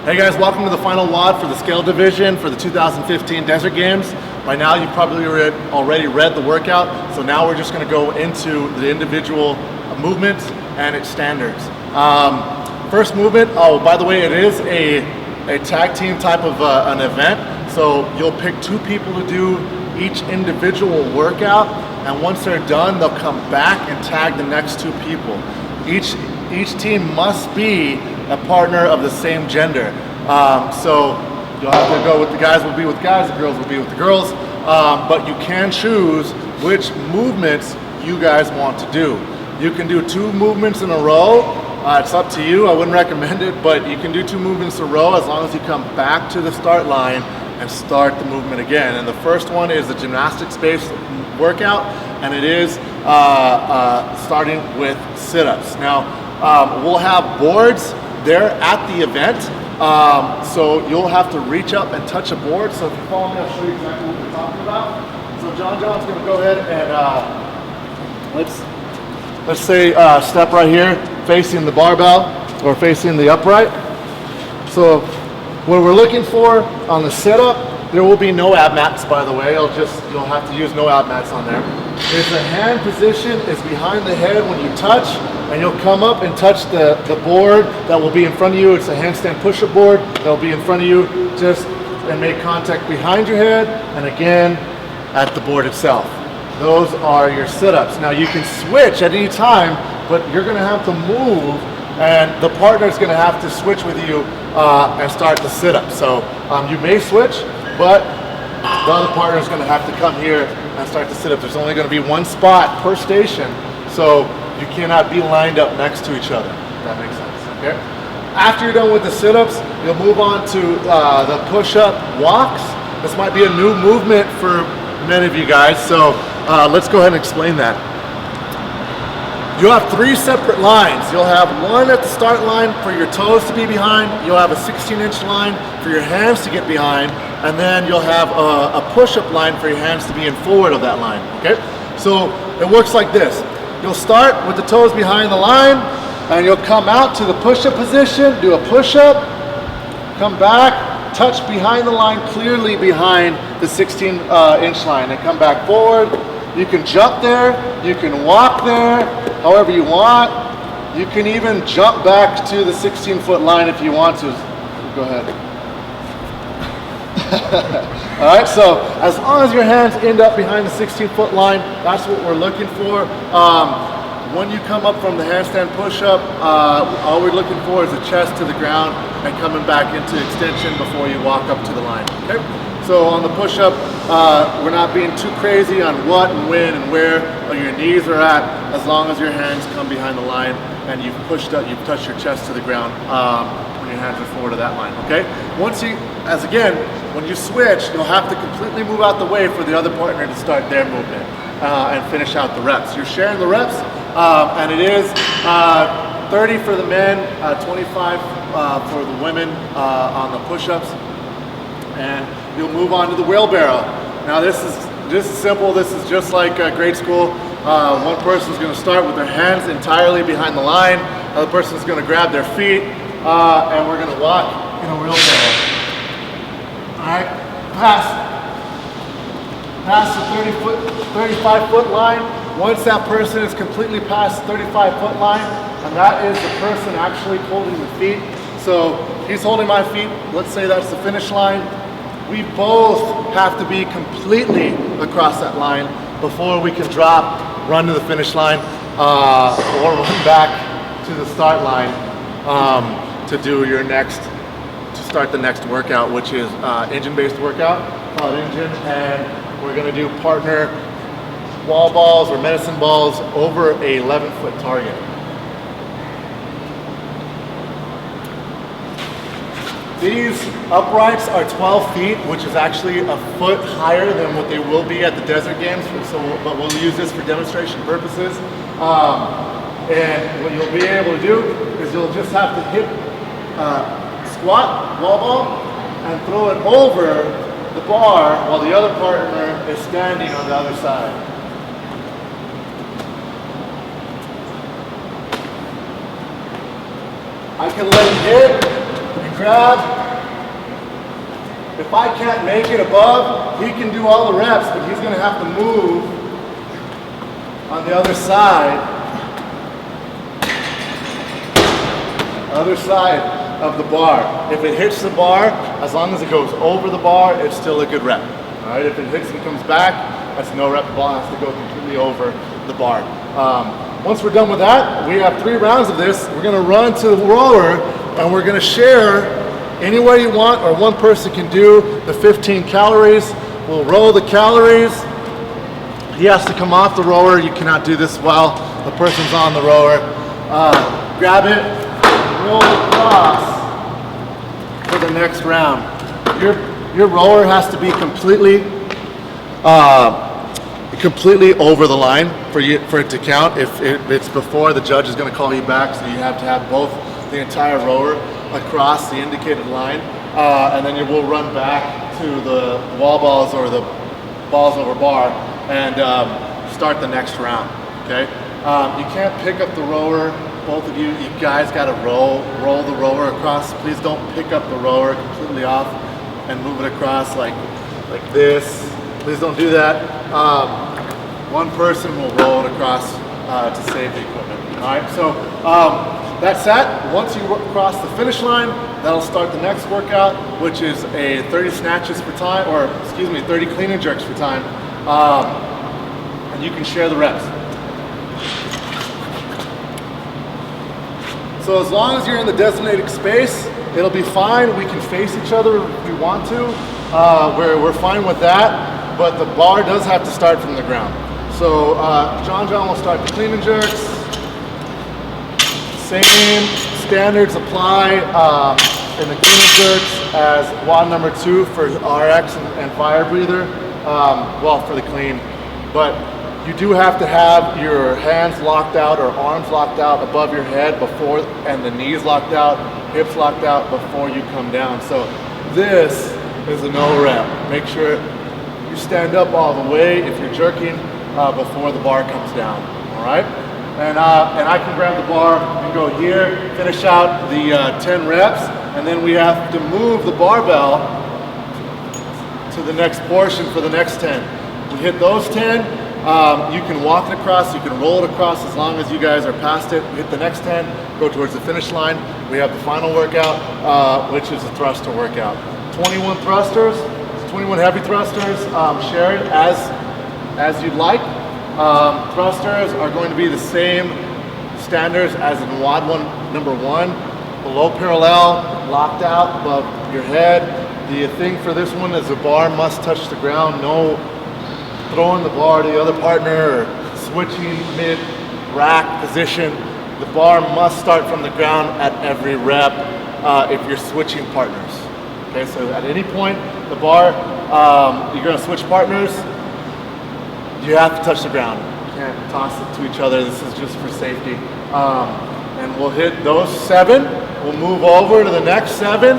Hey guys, welcome to the final WOD for the scale division for the 2015 Desert Games. By now you've probably already read the workout, so now we're just going to go into the individual movements and its standards. First movement, oh by the way, it is a tag team type of an event, so you'll pick two people to do each individual workout, and once they're done they'll come back and tag the next two people. Each team must be a partner of the same gender. So you'll have to go with the guys will be with guys, the girls will be with the girls, but you can choose which movements you guys want to do. You can do two movements in a row. It's up to you, I wouldn't recommend it, but you can do two movements in a row as long as you come back to the start line and start the movement again. And the first one is the gymnastics-based workout, and it is starting with sit-ups. Now, we'll have boards there at the event, so you'll have to reach up and touch a board. So if you follow me, I'll show you exactly what we're talking about. So John's going to go ahead and let's say step right here, facing the barbell or facing the upright. So what we're looking for on the sit-up, there will be no ab mats, by the way. You'll have to use no ab mats on there. Is the hand position is behind the head when you touch, and you'll come up and touch the board that will be in front of you. It's a handstand push-up board that will be in front of you, and make contact behind your head and again at the board itself. Those are your sit-ups. Now you can switch at any time, but you're going to have to move, and the partner is going to have to switch with you and start the sit-up. So you may switch, but the other partner is going to have to come here and start the sit-up. There's only going to be one spot per station, so you cannot be lined up next to each other, if that makes sense, okay? After you're done with the sit-ups, you'll move on to the push-up walks. This might be a new movement for many of you guys, so let's go ahead and explain that. You'll have three separate lines. You'll have one at the start line for your toes to be behind. You'll have a 16-inch line for your hands to get behind, and then you'll have a push-up line for your hands to be in forward of that line, okay? So it works like this. You'll start with the toes behind the line, and you'll come out to the push-up position, do a push-up, come back, touch behind the line, clearly behind the 16-inch line, and come back forward. You can jump there, you can walk there, however you want. You can even jump back to the 16-foot line if you want to. Go ahead. All right, so as long as your hands end up behind the 16-foot line, that's what we're looking for. When you come up from the handstand push-up, all we're looking for is the chest to the ground and coming back into extension before you walk up to the line, okay? So on the push-up, we're not being too crazy on what and when and where your knees are at, as long as your hands come behind the line and you've pushed up, you've touched your chest to the ground when your hands are forward of that line, okay? When you switch, you'll have to completely move out the way for the other partner to start their movement and finish out the reps. You're sharing the reps, and it is 30 for the men, 25 for the women on the push-ups, and you'll move on to the wheelbarrow. Now this is simple. This is just like grade school. One person's going to start with their hands entirely behind the line. Another person's going to grab their feet, and we're going to walk in a wheelbarrow. All right, past the 35-foot line. Once that person is completely past the 35-foot line, and that is the person actually holding the feet. So he's holding my feet. Let's say that's the finish line. We both have to be completely across that line before we can drop, run to the finish line, or run back to the start line to start the next workout, which is engine-based workout, called engine, and we're gonna do partner wall balls or medicine balls over a 11-foot target. These uprights are 12 feet, which is actually a foot higher than what they will be at the Desert Games, but we'll use this for demonstration purposes. And what you'll be able to do is you'll just have to hit squat, wall ball, and throw it over the bar while the other partner is standing on the other side. I can let it hit and grab. If I can't make it above, he can do all the reps, but he's gonna have to move on the other side of the bar. If it hits the bar, as long as it goes over the bar, it's still a good rep. All right, if it hits and comes back, that's no rep. The ball has to go completely over the bar. Once we're done with that, we have 3 rounds of this. We're gonna run to the rower and we're gonna share any way you want, or one person can do the 15 calories. We'll roll the calories. He has to come off the rower. You cannot do this while the person's on the rower. Grab it, roll across for the next round. Your rower has to be completely over the line for it to count. If it's before, the judge is going to call you back, so you have to have both the entire rower across the indicated line, and then you will run back to the wall balls or the balls over bar and start the next round. Okay, you can't pick up the rower. Both of you guys got to roll the rower across. Please don't pick up the rower completely off and move it across like this. Please don't do that. One person will roll it across to save the equipment. All right, so that's that. Once you cross the finish line, that'll start the next workout, which is a 30 snatches for time, or excuse me, 30 clean and jerks for time, and you can share the reps. So as long as you're in the designated space, it'll be fine. We can face each other if we want to. We're fine with that, but the bar does have to start from the ground. So John will start the clean and jerks. Same standards apply in the clean and jerks as WOD number 2 for RX and fire breather, well, for the clean. But you do have to have your hands locked out or arms locked out above your head before, and the knees locked out, hips locked out before you come down. So this is a no rep. Make sure you stand up all the way if you're jerking before the bar comes down, all right? And I can grab the bar and go here, finish out the 10 reps, and then we have to move the barbell to the next portion for the next 10. We hit those 10, you can walk it across, you can roll it across as long as you guys are past it. We hit the next 10, go towards the finish line. We have the final workout, which is a thruster workout. 21 thrusters, 21 heavy thrusters, share it as you'd like. Thrusters are going to be the same standards as in WOD number 1, below parallel, locked out above your head. The thing for this one is the bar must touch the ground. No throwing the bar to the other partner or switching mid-rack position. The bar must start from the ground at every rep if you're switching partners. Okay, so at any point, the bar, you're gonna switch partners, you have to touch the ground. You can't toss it to each other. This is just for safety. And we'll hit those 7. We'll move over to the next 7,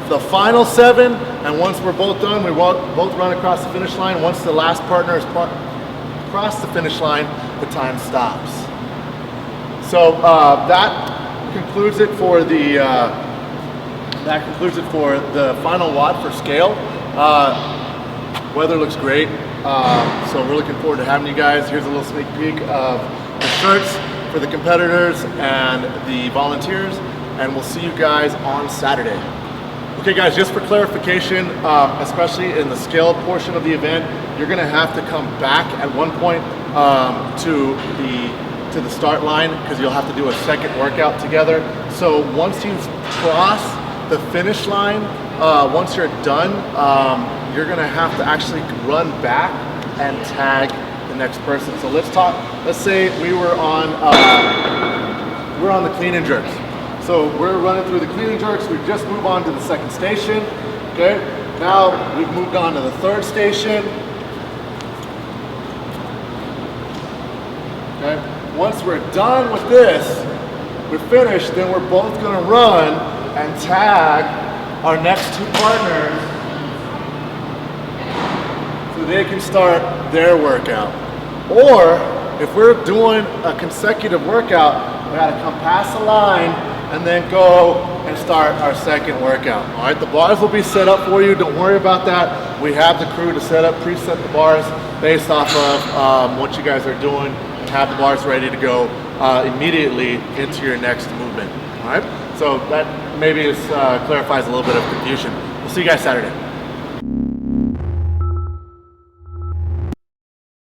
the final 7, and once we're both done, we both run across the finish line. Once the last partner is across the finish line, the time stops. So that concludes it for the final WOD for scale. Weather looks great. So we're looking forward to having you guys. Here's a little sneak peek of the shirts for the competitors and the volunteers, and we'll see you guys on Saturday. Okay guys, just for clarification, especially in the scale portion of the event, you're gonna have to come back at one point to the start line, because you'll have to do a second workout together. So once you cross the finish line, once you're done, you're gonna have to actually run back and tag the next person. So let's say we were on the clean and jerks. So we're running through the clean and jerks, we just moved on to the second station, okay? Now we've moved on to the third station. Okay? Once we're done with this, we're finished, then we're both gonna run and tag our next 2 partners so they can start their workout. Or if we're doing a consecutive workout, we gotta come past the line and then go and start our second workout. All right, the bars will be set up for you. Don't worry about that. We have the crew to preset the bars based off of what you guys are doing, and have the bars ready to go immediately into your next movement. All right, so that maybe clarifies a little bit of confusion. We'll see you guys Saturday.